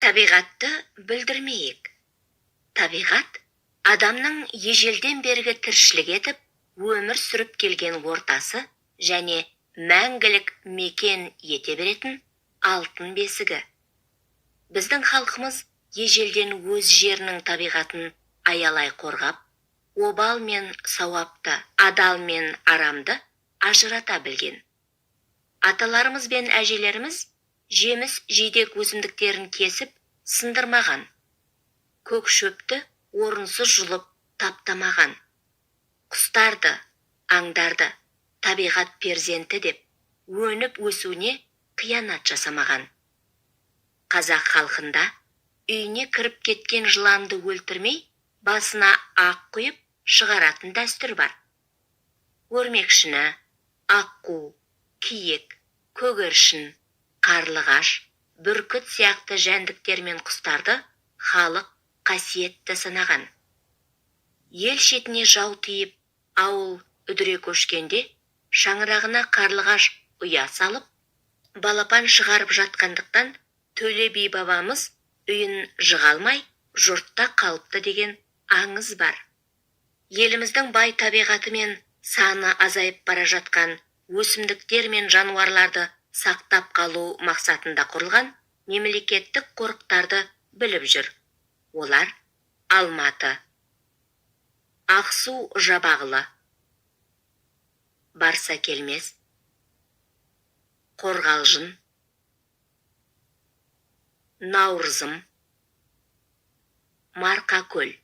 Табиғатты білдірмейік. Табиғат адамның ежелден бергі тіршілік етіп, өмір сүріп келген ортасы және мәңгілік мекен ете беретін алтын бесігі. Біздің халқымыз ежелден өз жерінің табиғатын аялай қорғап, обал мен сауапты, адал мен арамды ажырата білген. Аталарымыз бен әжелеріміз жеміс жидек өсімдіктерін кесіп, сындырмаған. Көк шөпті орынсыз жұлып таптамаған. Құстарды, аңдарды табиғат перзенті деп, өніп өсуіне қиянат жасамаған. Қазақ халқында үйіне кіріп кеткен жыланды өлтірмей, басына ақ құйып шығаратын дәстүр бар. Өрмекшіні, аққу, киік, көгершін, қарлығаш, бүркіт сияқты жәндіктер мен құстарды халық қасиетті санаған. Ел шетіне жау тиіп, ауыл үдіре көшкенде, шаңырағына қарлығаш ұя салып, балапан шығарып жатқандықтан Төле би бабамыз үйін жығалмай, жұртта қалыпты деген аңыз бар. Еліміздің бай табиғаты мен саны азайып бара жатқан өсімдіктер мен жануарларды сақтап қалу мақсатында құрылған мемлекеттік қорықтарды біліп жүр. Олар Алматы, Ақсу Жабағылы, Барсакелмес, Қорғалжын, Наурызым, Марқакөл.